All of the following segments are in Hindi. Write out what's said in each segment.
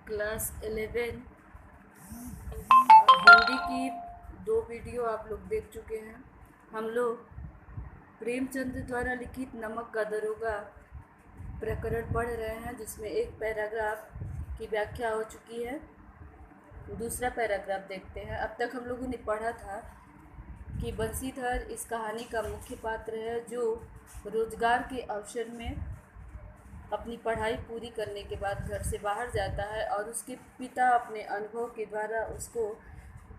क्लास 11 हिंदी की 2 वीडियो आप लोग देख चुके हैं। हम लोग प्रेमचंद द्वारा लिखित नमक का दरोगा प्रकरण पढ़ रहे हैं, जिसमें एक पैराग्राफ की व्याख्या हो चुकी है। दूसरा पैराग्राफ देखते हैं। अब तक हम लोगों ने पढ़ा था कि बंसीधर इस कहानी का मुख्य पात्र है, जो रोजगार के अवसर में अपनी पढ़ाई पूरी करने के बाद घर से बाहर जाता है और उसके पिता अपने अनुभव के द्वारा उसको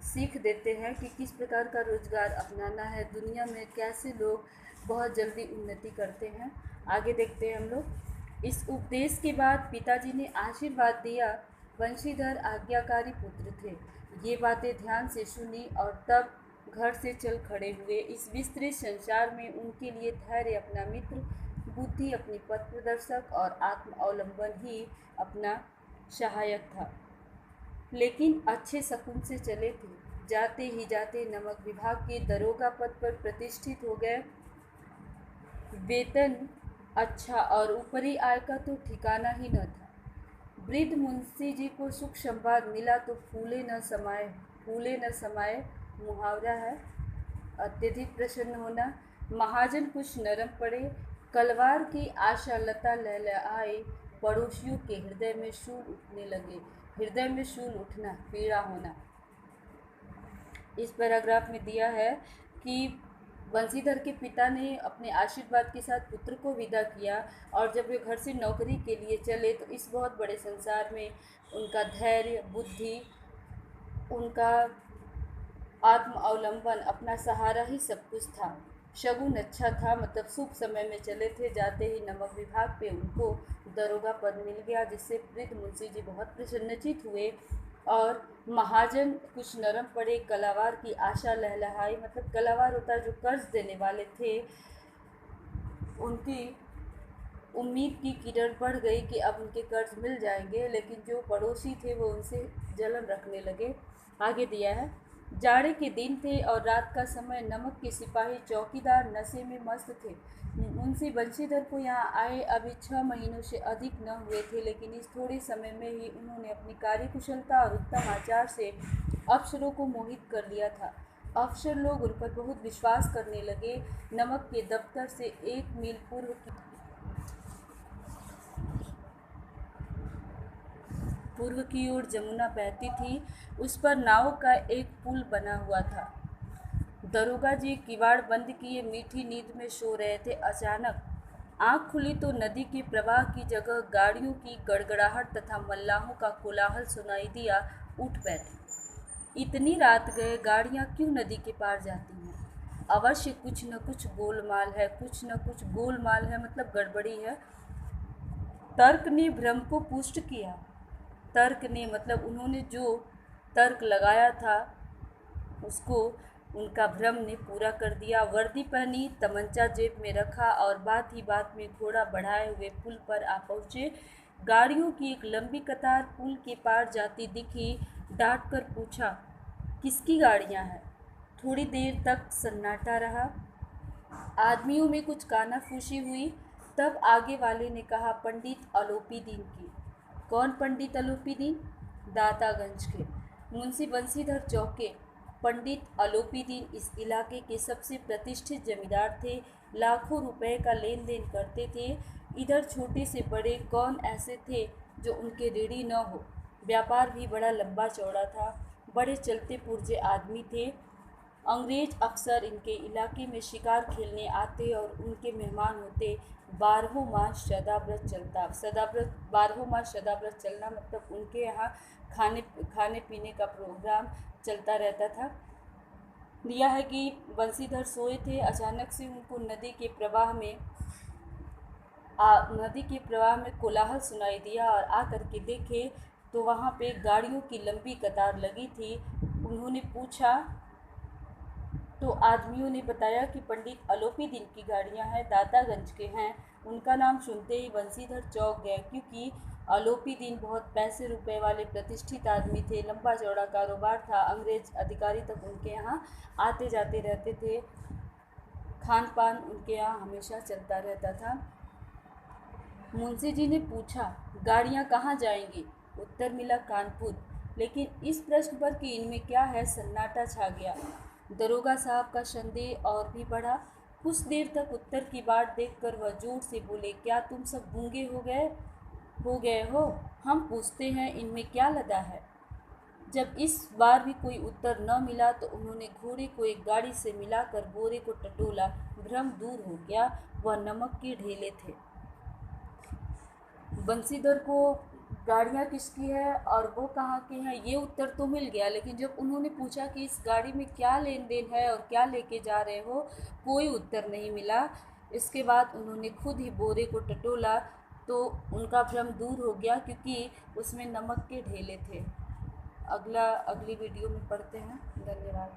सीख देते हैं कि किस प्रकार का रोजगार अपनाना है। दुनिया में कैसे लोग बहुत जल्दी उन्नति करते हैं। आगे देखते हैं हम लोग। इस उपदेश के बाद पिताजी ने आशीर्वाद दिया। बंशीधर आज्ञाकारी पुत्र थे। ये बातें ध्यान से सुनी और तब घर से चल खड़े हुए। इस विस्तृत संसार में उनके लिए धैर्य अपना मित्र, बुद्धि अपनी पथ प्रदर्शक और आत्म अवलंबन ही अपना सहायक था। लेकिन अच्छे शकुन से चले थे। जाते ही जाते नमक विभाग के दरोगा पद पर प्रतिष्ठित हो गए। वेतन अच्छा और ऊपरी आय का तो ठिकाना ही न था। वृद्ध मुंशी जी को सुख संवाद मिला तो फूले न समाये मुहावरा है। अत्यधिक प्रसन्न होना। महाजन कुछ नरम पड़े। कलवार की आशा लता लहलहाए। पड़ोसियों के हृदय में शूल उठने लगे। हृदय में शूल उठना, पीड़ा होना। इस पैराग्राफ में दिया है कि बंसीधर के पिता ने अपने आशीर्वाद के साथ पुत्र को विदा किया और जब वे घर से नौकरी के लिए चले तो इस बहुत बड़े संसार में उनका धैर्य, बुद्धि, उनका आत्म अवलंबन, अपना सहारा ही सब कुछ था। शगुन अच्छा था, मतलब शुभ समय में चले थे। जाते ही नमक विभाग पे उनको दरोगा पद मिल गया, जिससे वृद्ध मुंशी जी बहुत प्रसन्नचित हुए और महाजन कुछ नरम पड़े। कलावार की आशा लहलहाई, मतलब कलावार होता है जो कर्ज देने वाले थे, उनकी उम्मीद की किरण बढ़ गई कि अब उनके कर्ज मिल जाएंगे। लेकिन जो पड़ोसी थे वो उनसे जलन रखने लगे। आगे दिया है। जाड़े के दिन थे और रात का समय। नमक के सिपाही चौकीदार नशे में मस्त थे। मुंशी बंशीधर को यहाँ आए अभी 6 महीनों से अधिक न हुए थे, लेकिन इस थोड़े समय में ही उन्होंने अपनी कार्यकुशलता और उत्तम आचार से अफसरों को मोहित कर लिया था। अफसर लोग उन पर बहुत विश्वास करने लगे। नमक के दफ्तर से 1 मील पूर्व की ओर जमुना बहती थी। उस पर नाव का एक पुल बना हुआ था। दरोगा जी किवाड़ बंद किए मीठी नींद में सो रहे थे। अचानक आंख खुली तो नदी के प्रवाह की जगह गाड़ियों की गड़गड़ाहट तथा मल्लाहों का कोलाहल सुनाई दिया। उठ बैठे। इतनी रात गए गाड़ियां क्यों नदी के पार जाती हैं? अवश्य कुछ न कुछ गोलमाल है, कुछ न कुछ गोलमाल है, मतलब गड़बड़ी है। तर्क ने भ्रम को पुष्ट किया। तर्क ने मतलब उन्होंने जो तर्क लगाया था उसको उनका भ्रम ने पूरा कर दिया। वर्दी पहनी, तमंचा जेब में रखा और बात ही बात में घोड़ा बढ़ाए हुए पुल पर आ पहुँचे। गाड़ियों की एक लंबी कतार पुल के पार जाती दिखी। डांट कर पूछा, किसकी गाड़ियाँ हैं? थोड़ी देर तक सन्नाटा रहा। आदमियों में कुछ कानाफूसी हुई। तब आगे वाले ने कहा, पंडित अलोपी दीन की। कौन पंडित अलोपी दीन? दातागंज के। मुंशी बंशीधर चौंके। पंडित अलोपी दीन इस इलाके के सबसे प्रतिष्ठित जमींदार थे। लाखों रुपए का लेन देन करते थे। इधर छोटे से बड़े कौन ऐसे थे जो उनके ऋणी न हो। व्यापार भी बड़ा लंबा चौड़ा था। बड़े चलते पुर्जे आदमी थे। अंग्रेज अफसर इनके इलाके में शिकार खेलने आते और उनके मेहमान होते। 12 मास सदाव्रत चलता। 12 मास सदाव्रत चलना मतलब उनके यहाँ खाने पीने का प्रोग्राम चलता रहता था। दिया है कि बंशीधर सोए थे। अचानक से उनको नदी के प्रवाह में कोलाहल सुनाई दिया और आकर के देखे तो वहाँ पे गाड़ियों की लंबी कतार लगी थी। उन्होंने पूछा तो आदमियों ने बताया कि पंडित अलोपी दीन की गाड़ियां हैं, दातागंज के हैं। उनका नाम सुनते ही बंशीधर चौंक गए, क्योंकि अलोपी दीन बहुत पैसे रुपए वाले प्रतिष्ठित आदमी थे। लंबा चौड़ा कारोबार था। अंग्रेज अधिकारी तक उनके यहाँ आते जाते रहते थे। खान पान उनके यहाँ हमेशा चलता रहता था। मुंशी जी ने पूछा, गाड़ियाँ कहाँ जाएंगी? उत्तर मिला कानपुर। लेकिन इस प्रश्न पर कि इनमें क्या है, सन्नाटा छा गया। दरोगा साहब का संदेह और भी बढ़ा। कुछ देर तक उत्तर की बाट देखकर वह जोर से बोले, क्या तुम सब गूंगे हो गए हो? हम पूछते हैं इनमें क्या लदा है। जब इस बार भी कोई उत्तर न मिला तो उन्होंने घोड़े को एक गाड़ी से मिलाकर बोरे को टटोला। भ्रम दूर हो गया, वह नमक के ढेले थे। बंशीधर को गाड़ियाँ किसकी है और वो कहाँ के हैं, ये उत्तर तो मिल गया, लेकिन जब उन्होंने पूछा कि इस गाड़ी में क्या लेन देन है और क्या लेके जा रहे हो, कोई उत्तर नहीं मिला। इसके बाद उन्होंने खुद ही बोरे को टटोला तो उनका भ्रम दूर हो गया, क्योंकि उसमें नमक के ढेले थे। अगली वीडियो में पढ़ते हैं। धन्यवाद।